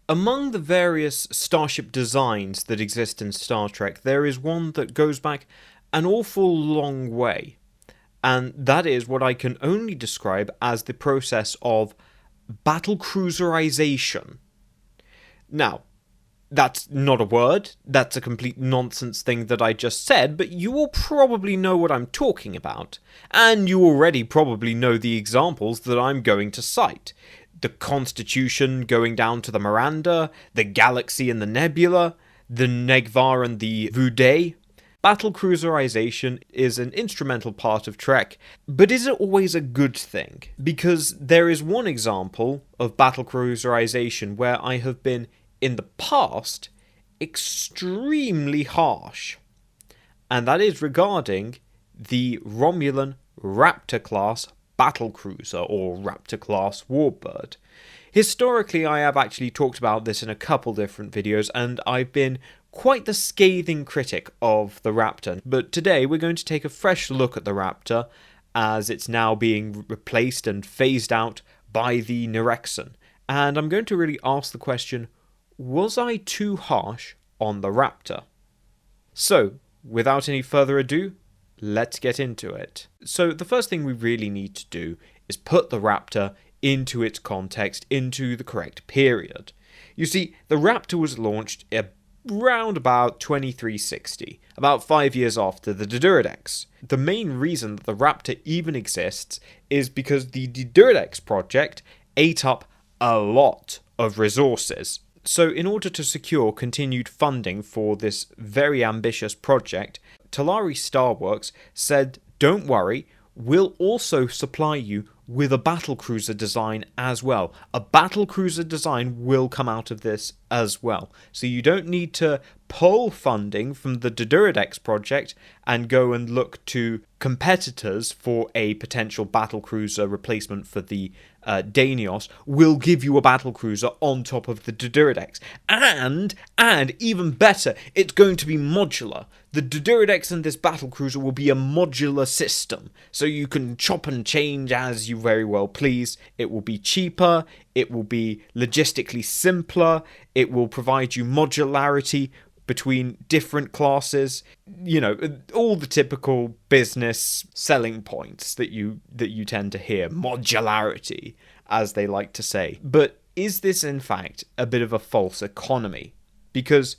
Among the various starship designs that exist in Star Trek, there is one that goes back an awful long way, and that is what I can only describe as the process of battlecruiserization. Now, that's not a word, that's a complete nonsense thing that I just said, but you will probably know what I'm talking about, and you already probably know the examples that I'm going to cite. The Constitution going down to the Miranda, the Galaxy and the Nebula, the Negh'var and the Voudet. Battlecruiserization is an instrumental part of Trek, but is it always a good thing? Because there is one example of battlecruiserization where I have been, in the past, extremely harsh, and that is regarding the Romulan Raptor Class battlecruiser, or Raptor Class Warbird. Historically, I have actually talked about this in a couple different videos, and I've been quite the scathing critic of the Raptor, but today we're going to take a fresh look at the Raptor, as it's now being replaced and phased out by the Neorexan, and I'm going to really ask the question, was I too harsh on the Raptor? So, without any further ado, let's get into it. So the first thing we really need to do is put the Raptor into its context, into the correct period. You see, the Raptor was launched around about 2360, about 5 years after the Diduridex. The main reason that the Raptor even exists is because the Diduridex project ate up a lot of resources. So in order to secure continued funding for this very ambitious project, Talari Starworks said, don't worry, we'll also supply you with a battlecruiser design as well. A battlecruiser design will come out of this as well. So you don't need to pull funding from the Diduridex project and go and look to competitors for a potential battlecruiser replacement for the Danios. We'll give you a battlecruiser on top of the Diduridex. And even better, it's going to be modular. The Diduridex and this battlecruiser will be a modular system, so you can chop and change as you very well please. It will be cheaper, it will be logistically simpler, it will provide you modularity between different classes, you know, all the typical business selling points that you tend to hear, modularity, as they like to say. But is this in fact a bit of a false economy? Because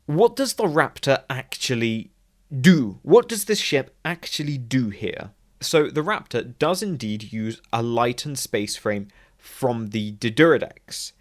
what does the Raptor actually do? What does this ship actually do here? So the Raptor does indeed use a lightened space frame from the Diduridex.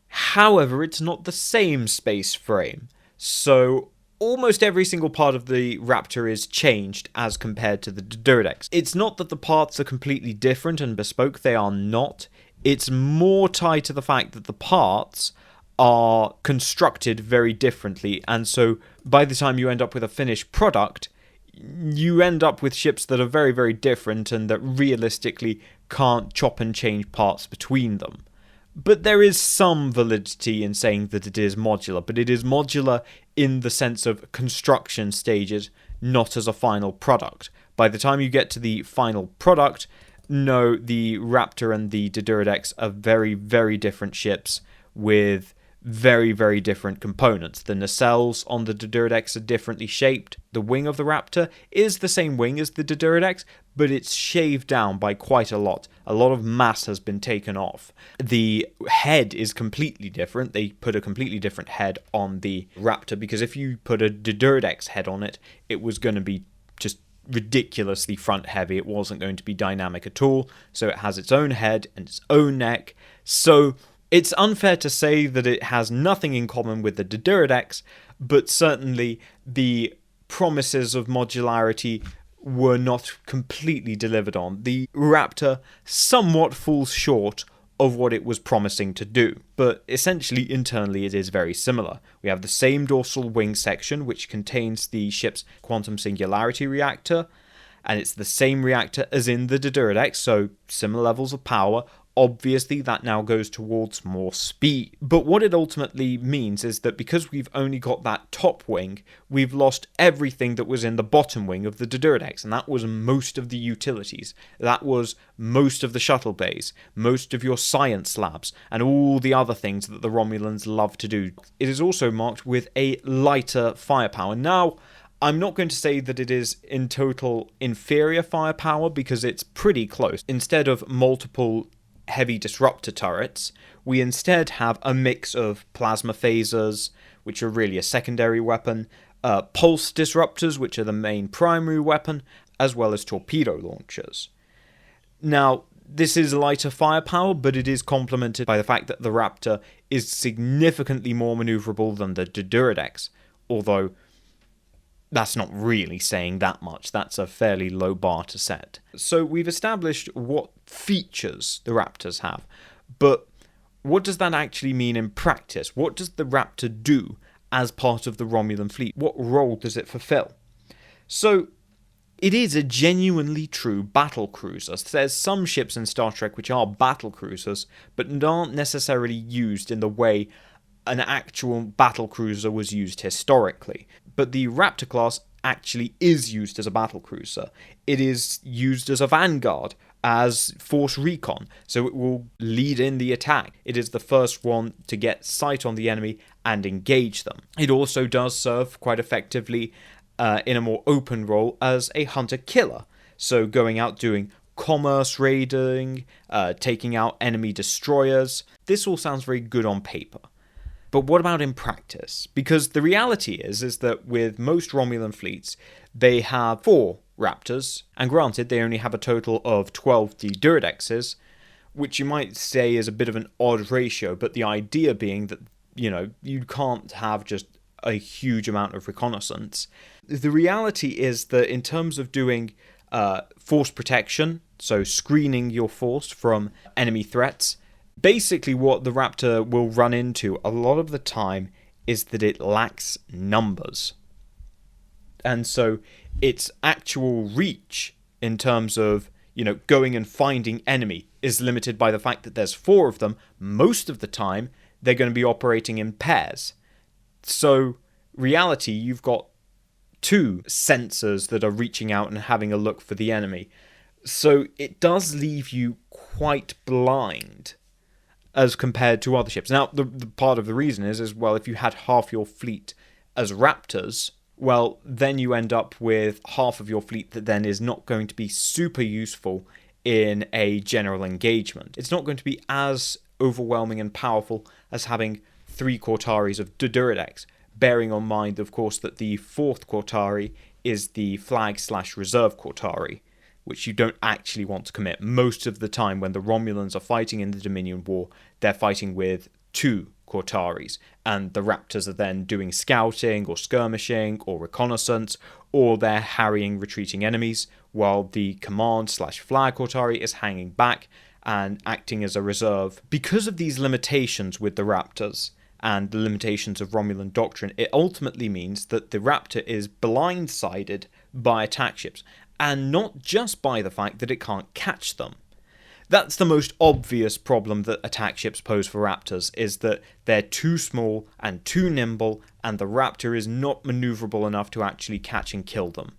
However, it's not the same space frame, so almost every single part of the Raptor is changed as compared to the Diduridex. It's not that the parts are completely different and bespoke, they are not. It's more tied to the fact that the parts are constructed very differently, and so by the time you end up with a finished product, you end up with ships that are very, very different and that realistically can't chop and change parts between them. But there is some validity in saying that it is modular, but it is modular in the sense of construction stages, not as a final product. By the time you get to the final product, no, the Raptor and the Diduridex are very, very different ships with very, very different components. The nacelles on the Diduridex are differently shaped. The wing of the Raptor is the same wing as the Diduridex, but it's shaved down by quite a lot. A lot of mass has been taken off. The head is completely different. They put a completely different head on the Raptor, because if you put a Diduridex head on it, it was going to be just ridiculously front heavy. It wasn't going to be dynamic at all. So it has its own head and its own neck. So it's unfair to say that it has nothing in common with the Diduridex, but certainly the promises of modularity were not completely delivered on. The Raptor somewhat falls short of what it was promising to do, but essentially internally it is very similar. We have the same dorsal wing section, which contains the ship's quantum singularity reactor, and it's the same reactor as in the Diduridex, so similar levels of power, Obviously, that now goes towards more speed. But what it ultimately means is that because we've only got that top wing, we've lost everything that was in the bottom wing of the Doduridex, and that was most of the utilities. That was most of the shuttle bays, most of your science labs, and all the other things that the Romulans love to do. It is also marked with a lighter firepower. Now, I'm not going to say that it is in total inferior firepower, because it's pretty close. Instead of multiple heavy disruptor turrets, we instead have a mix of plasma phasers, which are really a secondary weapon, pulse disruptors, which are the main primary weapon, as well as torpedo launchers. Now, this is lighter firepower, but it is complemented by the fact that the Raptor is significantly more maneuverable than the Doduridex, although that's not really saying that much. That's a fairly low bar to set. So we've established what features the Raptors have, but what does that actually mean in practice? What does the Raptor do as part of the Romulan fleet? What role does it fulfill? So it is a genuinely true battle cruiser. There's some ships in Star Trek which are battle cruisers, but aren't necessarily used in the way an actual battle cruiser was used historically. But the Raptor class actually is used as a battle cruiser. It is used as a vanguard, as force recon, so it will lead in the attack. It is the first one to get sight on the enemy and engage them. It also does serve quite effectively in a more open role as a hunter-killer, so going out doing commerce raiding, taking out enemy destroyers. This all sounds very good on paper. But what about in practice? Because the reality is that with most Romulan fleets, they have 4 Raptors, and granted, they only have a total of 12 Duridexes, which you might say is a bit of an odd ratio, but the idea being that, you can't have just a huge amount of reconnaissance. The reality is that in terms of doing force protection, so screening your force from enemy threats, basically what the Raptor will run into a lot of the time is that it lacks numbers. And so its actual reach in terms of, going and finding enemy is limited by the fact that there's 4 of them. Most of the time, they're going to be operating in pairs. So, reality, you've got 2 sensors that are reaching out and having a look for the enemy. So it does leave you quite blind as compared to other ships. Now, the part of the reason is, well, if you had half your fleet as Raptors, well, then you end up with half of your fleet that then is not going to be super useful in a general engagement. It's not going to be as overwhelming and powerful as having 3 Cortaris of Doduridex, bearing on mind, of course, that the 4th Cortari is the flag/reserve Cortari, which you don't actually want to commit. Most of the time when the Romulans are fighting in the Dominion War, they're fighting with 2 Cortaris, and the Raptors are then doing scouting or skirmishing or reconnaissance, or they're harrying retreating enemies, while the command/flag Cortari is hanging back and acting as a reserve. Because of these limitations with the Raptors, and the limitations of Romulan doctrine, it ultimately means that the Raptor is blindsided by attack ships, and not just by the fact that it can't catch them. That's the most obvious problem that attack ships pose for Raptors, is that they're too small and too nimble, and the Raptor is not maneuverable enough to actually catch and kill them.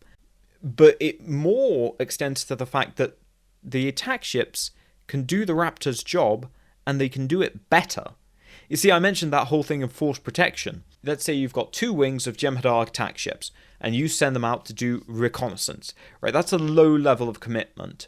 But it more extends to the fact that the attack ships can do the Raptor's job, and they can do it better. You see, I mentioned that whole thing of force protection. Let's say you've got 2 wings of Jem'Hadar attack ships, and you send them out to do reconnaissance. Right, that's a low level of commitment.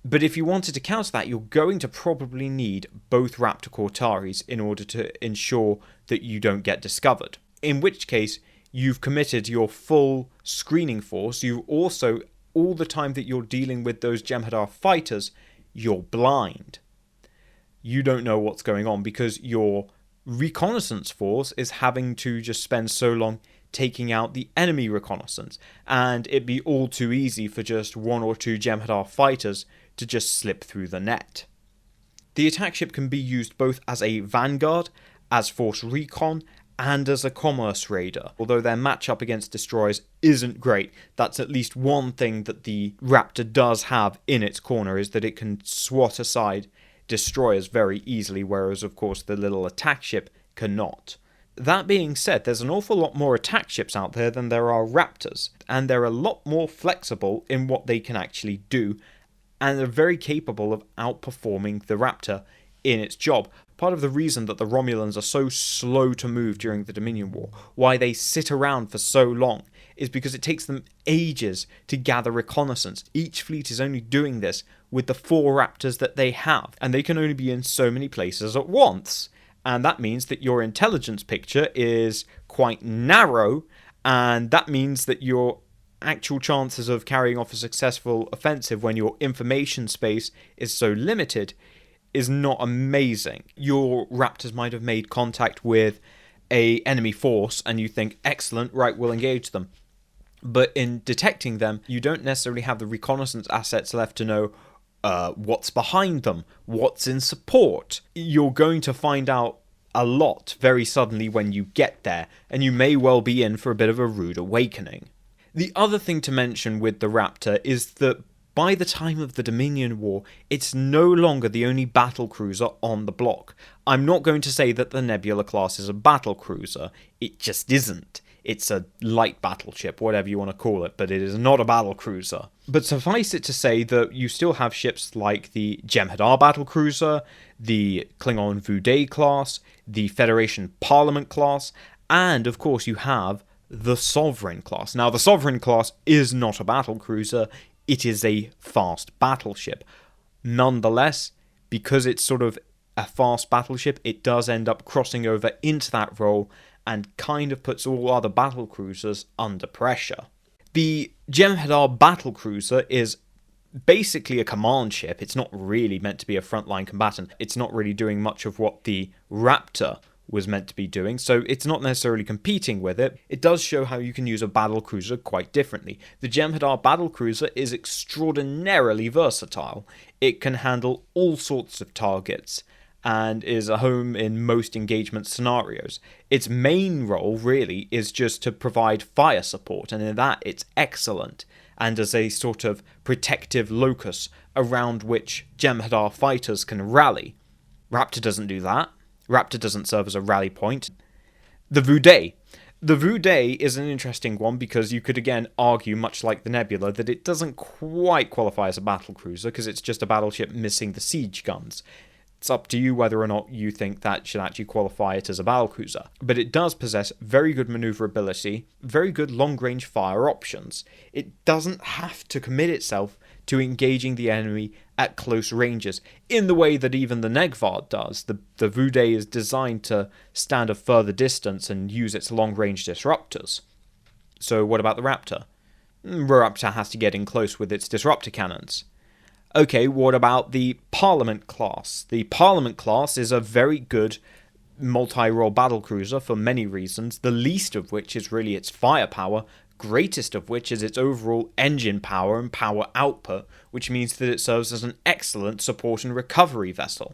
But if you wanted to counter that, you're going to probably need both Raptor Cortaris in order to ensure that you don't get discovered. In which case, you've committed your full screening force. You also, all the time that you're dealing with those Jem'Hadar fighters, you're blind. You don't know what's going on because your reconnaissance force is having to just spend so long taking out the enemy reconnaissance, and it'd be all too easy for just 1 or 2 Jem'Hadar fighters to just slip through the net. The attack ship can be used both as a vanguard, as force recon, and as a commerce raider. Although their matchup against destroyers isn't great, that's at least one thing that the Raptor does have in its corner, is that it can swat aside destroyers very easily, whereas of course the little attack ship cannot. That being said, there's an awful lot more attack ships out there than there are raptors, and they're a lot more flexible in what they can actually do, and they're very capable of outperforming the raptor in its job. Part of the reason that the Romulans are so slow to move during the Dominion War, why they sit around for so long, is because it takes them ages to gather reconnaissance. Each fleet is only doing this with the 4 raptors that they have, and they can only be in so many places at once. And that means that your intelligence picture is quite narrow, and that means that your actual chances of carrying off a successful offensive when your information space is so limited is not amazing. Your raptors might have made contact with an enemy force and you think, excellent, right, we'll engage them. But in detecting them, you don't necessarily have the reconnaissance assets left to know what's behind them, what's in support. You're going to find out a lot very suddenly when you get there, and you may well be in for a bit of a rude awakening. The other thing to mention with the Raptor is that by the time of the Dominion War, it's no longer the only battlecruiser on the block. I'm not going to say that the Nebula class is a battlecruiser, it just isn't. It's a light battleship, whatever you want to call it, but it is not a battlecruiser. But suffice it to say that you still have ships like the Jem'Hadar battlecruiser, the Klingon Vuday class, the Federation Parliament class, and of course you have the Sovereign class. Now the Sovereign class is not a battlecruiser, it is a fast battleship. Nonetheless, because it's sort of a fast battleship, it does end up crossing over into that role and kind of puts all other battlecruisers under pressure. The Jem'Hadar battlecruiser is basically a command ship. It's not really meant to be a frontline combatant. It's not really doing much of what the Raptor was meant to be doing, so it's not necessarily competing with it. It does show how you can use a battlecruiser quite differently. The Jem'Hadar battlecruiser is extraordinarily versatile. It can handle all sorts of targets and is a home in most engagement scenarios. Its main role really is just to provide fire support, and in that it's excellent, and as a sort of protective locus around which Jem'Hadar fighters can rally. Raptor doesn't do that. Raptor doesn't serve as a rally point. The Vuday. The Vuday is an interesting one because you could again argue, much like the Nebula, that it doesn't quite qualify as a battlecruiser because it's just a battleship missing the siege guns. It's up to you whether or not you think that should actually qualify it as a battlecruiser. But it does possess very good maneuverability, very good long-range fire options. It doesn't have to commit itself to engaging the enemy at close ranges, in the way that even the Negh'var does. The Vuday is designed to stand a further distance and use its long-range disruptors. So what about the Raptor? Raptor has to get in close with its disruptor cannons. Okay, what about the Parliament class? The Parliament class is a very good multi-role battlecruiser for many reasons, the least of which is really its firepower, greatest of which is its overall engine power and power output, which means that it serves as an excellent support and recovery vessel.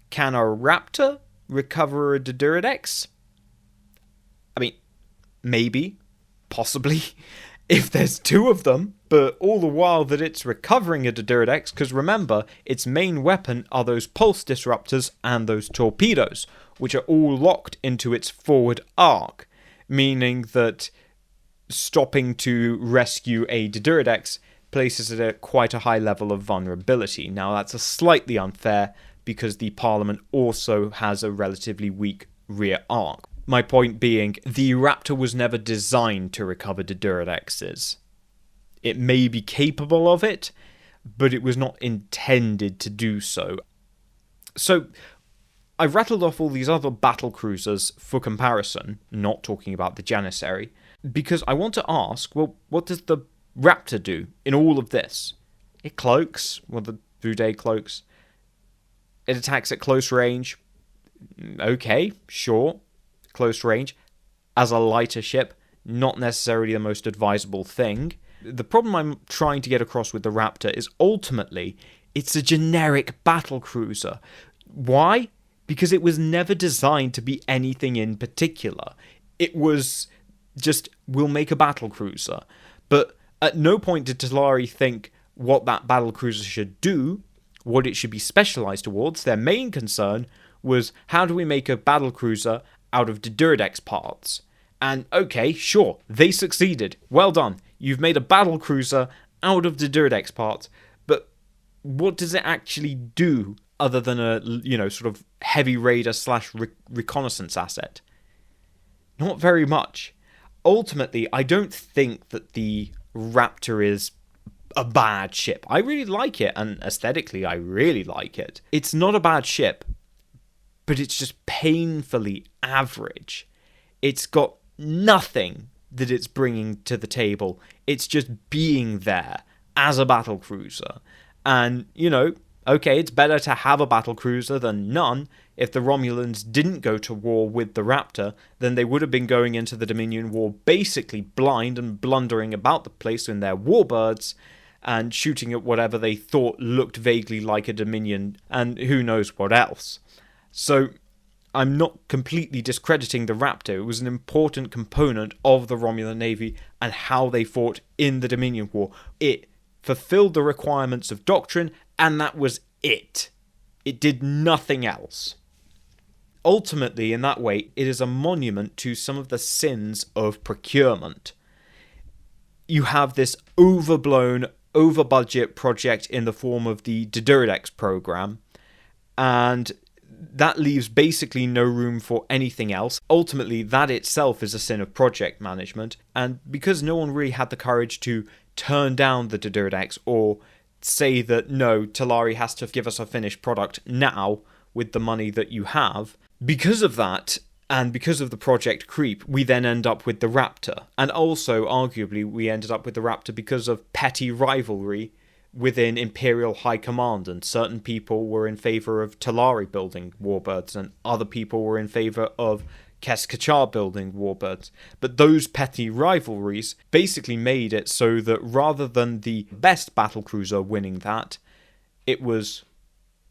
Can a Raptor recover a Diduridex? I mean, maybe, possibly, if there's 2 of them, but all the while that it's recovering a Diduridex, because remember, its main weapon are those pulse disruptors and those torpedoes, which are all locked into its forward arc, meaning that stopping to rescue a Diduridex places it at quite a high level of vulnerability. Now that's a slightly unfair because the Parliament also has a relatively weak rear arc. My point being, the Raptor was never designed to recover Diduridexes. It may be capable of it, but it was not intended to do so. So, I've rattled off all these other battlecruisers for comparison, not talking about the Janissary, because I want to ask, well, what does the Raptor do in all of this? It cloaks, well, the Vuday cloaks. It attacks at close range. Okay, sure. Close range. As a lighter ship, not necessarily the most advisable thing. The problem I'm trying to get across with the Raptor is ultimately, it's a generic battlecruiser. Why? Because it was never designed to be anything in particular. It was just, we'll make a battlecruiser. But at no point did Talari think what that battlecruiser should do what it should be specialized towards. Their main concern was, how do we make a battlecruiser out of Diduridex parts? And okay, sure, they succeeded. Well done. You've made a battlecruiser out of Diduridex parts, but what does it actually do other than a, sort of heavy raider / reconnaissance asset? Not very much. Ultimately, I don't think that the Raptor is a bad ship. I really like it, and aesthetically, I really like it. It's not a bad ship, but it's just painfully average. It's got nothing that it's bringing to the table. It's just being there as a battlecruiser. And, okay, it's better to have a battlecruiser than none. If the Romulans didn't go to war with the Raptor, then they would have been going into the Dominion War basically blind and blundering about the place in their warbirds and shooting at whatever they thought looked vaguely like a Dominion and who knows what else. So I'm not completely discrediting the Raptor. It was an important component of the Romulan Navy and how they fought in the Dominion War. It fulfilled the requirements of doctrine, and that was it. It did nothing else. Ultimately, in that way, it is a monument to some of the sins of procurement. You have this overblown, over-budget project in the form of the Diduridex program, and that leaves basically no room for anything else. Ultimately, that itself is a sin of project management, and because no one really had the courage to turn down the Diduridex or say that no, Talari has to give us a finished product now with the money that you have, because of that, and because of the project creep, we then end up with the Raptor. And also, arguably, we ended up with the Raptor because of petty rivalry within Imperial High Command, and certain people were in favour of Talari building warbirds, and other people were in favour of Keskachar building warbirds. But those petty rivalries basically made it so that rather than the best battlecruiser winning that, it was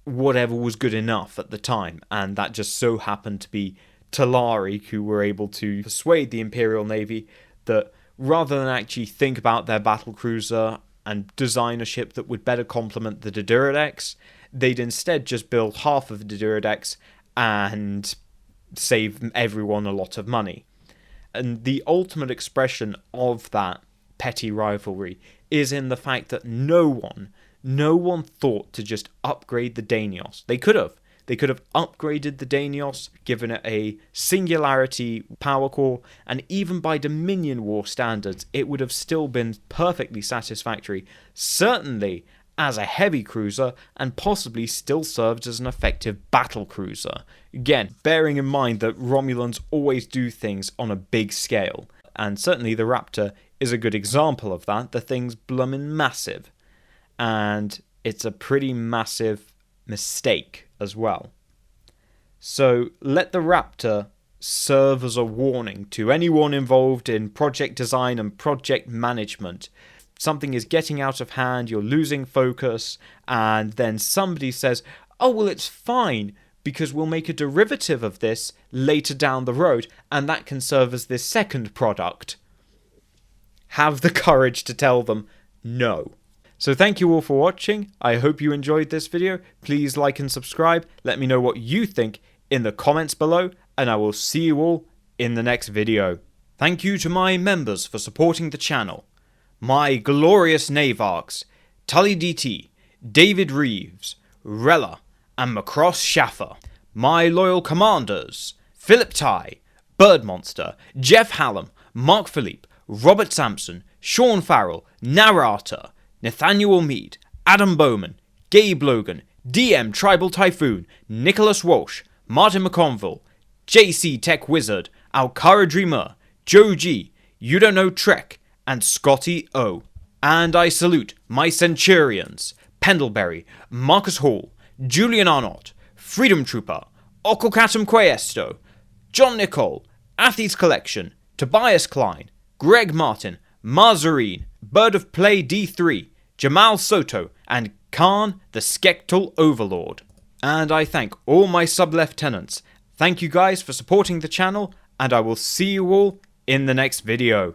whatever was good enough at the time, and that just so happened to be Talari, who were able to persuade the Imperial Navy that rather than actually think about their battlecruiser and design a ship that would better complement the Diduridex, they'd instead just build half of the Diduridex and save everyone a lot of money. And the ultimate expression of that petty rivalry is in the fact that no one thought to just upgrade the Danios. They could have upgraded the Danios, given it a singularity power core, and even by Dominion War standards, it would have still been perfectly satisfactory, certainly as a heavy cruiser, and possibly still served as an effective battle cruiser. Again, bearing in mind that Romulans always do things on a big scale, and certainly the Raptor is a good example of that. The thing's bloomin' massive, and it's a pretty massive mistake as well. So let the Raptor serve as a warning to anyone involved in project design and project management. Something is getting out of hand, you're losing focus, and then somebody says, oh, well, it's fine, because we'll make a derivative of this later down the road, and that can serve as this second product. Have the courage to tell them no. So thank you all for watching. I hope you enjoyed this video. Please like and subscribe. Let me know what you think in the comments below, and I will see you all in the next video. Thank you to my members for supporting the channel. My glorious Navarks, Tully DT, David Reeves, Rella, and Macross Schaffer. My loyal commanders, Philip Ty, Bird Monster, Jeff Hallam, Mark Philippe, Robert Sampson, Sean Farrell, Narrator, Nathaniel Mead, Adam Bowman, Gabe Logan, DM Tribal Typhoon, Nicholas Walsh, Martin McConville, JC Tech Wizard, Alcara Dreamer, Joe G, You Don't Know Trek, and Scotty O. And I salute my Centurions, Pendlebury, Marcus Hall, Julian Arnott, Freedom Trooper, Okokatum Questo, John Nicole, Athletes Collection, Tobias Klein, Greg Martin, Marzarine, Bird of Play D3, Jamal Soto, and Khan the Skektal Overlord. And I thank all my sub-lieutenants. Thank you guys for supporting the channel, and I will see you all in the next video.